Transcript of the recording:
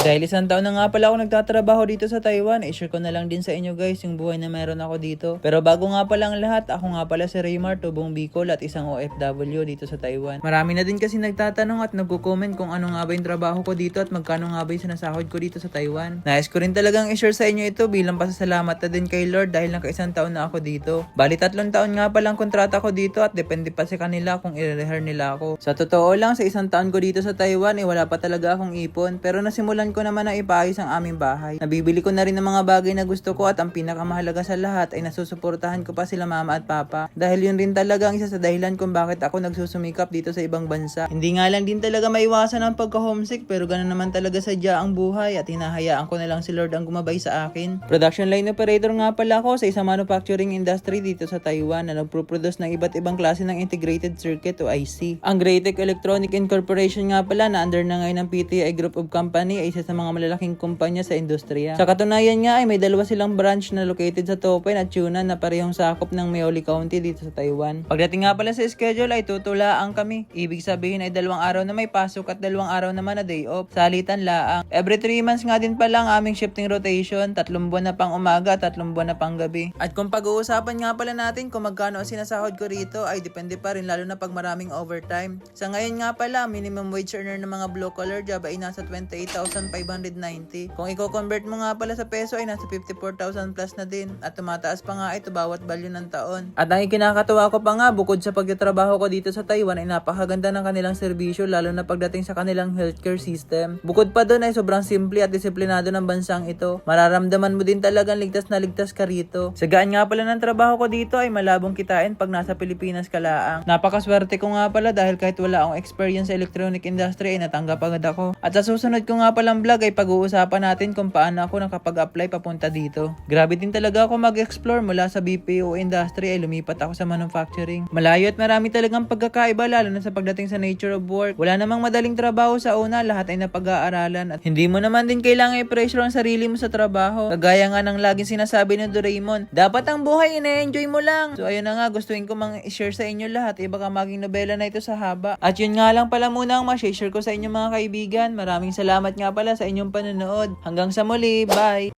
Dahil isang taon na nga pala ako nagtatrabaho dito sa Taiwan, i-share ko na lang din sa inyo guys yung buhay na meron ako dito. Pero bago nga pala ang lahat, ako nga pala si Raymar, tubong Bicol at isang OFW dito sa Taiwan. Marami na din kasi nagtatanong at nagko-comment kung ano nga ba yung trabaho ko dito at magkano nga ba yung sinasahod ko dito sa Taiwan. Nais ko rin talagang i-share sa inyo ito bilang pasasalamat na din kay Lord dahil naka-isang taon na ako dito. Bali 3 taon nga palang kontrata ko dito at depende pa sa kanila kung i-rehire nila ako. Sa totoo lang, sa isang taon ko dito sa Taiwan, wala pa talaga akong ipon pero nasimulan ko naman na ipaayos ang aming bahay. Nabibili ko na rin ng mga bagay na gusto ko at ang pinakamahalaga sa lahat ay nasusuportahan ko pa sila mama at papa. Dahil yun rin talaga ang isa sa dahilan kung bakit ako nagsusumikap dito sa ibang bansa. Hindi nga lang din talaga maiwasan ang pagka-homesick pero ganun naman talaga sadya ang buhay at hinahayaan ko na lang si Lord ang gumabay sa akin. Production line operator nga pala ako sa isang manufacturing industry dito sa Taiwan na nagpo-produce ng iba't ibang klase ng integrated circuit o IC. Ang Greatech Electronic Incorporation nga pala na under na ngayon ng PTI Group of Company ay isa sa mga malalaking kumpanya sa industriya. Sa katunayan nga ay may dalawa silang branch na located sa Topen at Yunnan na parehong sakop ng Miaoli County dito sa Taiwan. Pagdating nga pala sa schedule ay tutulaan kami. Ibig sabihin ay 2 araw na may pasok at 2 araw naman na day off. Salitan laang. Every 3 months nga din pala ang aming shifting rotation, 3 buwan na pang umaga at 3 buwan na pang gabi. At kung pag-uusapan nga pala natin kung magkano ang sinasahod ko rito ay depende pa rin lalo na pag maraming overtime. Sa ngayon nga pala, minimum wage earner ng mga blue collar job ay nasa 28,590. Kung i-convert mo nga pala sa peso ay nasa 54,000 plus na din at tumataas pa nga ito bawat value ng taon. At ang ikinakatuwa ko pa nga bukod sa pagtatrabaho ko dito sa Taiwan ay napakaganda ng kanilang serbisyo lalo na pagdating sa kanilang healthcare system. Bukod pa doon ay sobrang simple at disiplinado ng bansang ito. Mararamdaman mo din talagang ligtas na ligtas ka rito. Sagaan nga pala ng trabaho ko dito ay malabong kitain pag nasa Pilipinas ka laang. Napakaswerte ko nga pala dahil kahit wala akong experience sa electronic industry ay natanggap agad ako. At sa susunod ko nga palang vlog ay pag-uusapan natin kung paano ako nakapag-apply papunta dito. Grabe din talaga ako mag-explore mula sa BPO industry ay lumipat ako sa manufacturing. Malayo at marami talagang pagkakaiba lalo na sa pagdating sa nature of work. Wala namang madaling trabaho sa una, lahat ay napag-aaralan at hindi mo naman din kailangan i-pressure ang sarili mo sa trabaho. Kagaya nga ng laging sinasabi ni Doraemon, dapat ang buhay ine-enjoy mo lang. So ayun na nga, gustuin ko mang i-share sa inyo lahat. Baka maging nobela na ito sa haba. At yun nga lang pala muna ang ma-share ko sa inyo mga kaibigan. Maraming salamat nga pala sa inyong panonood. Hanggang sa muli, bye!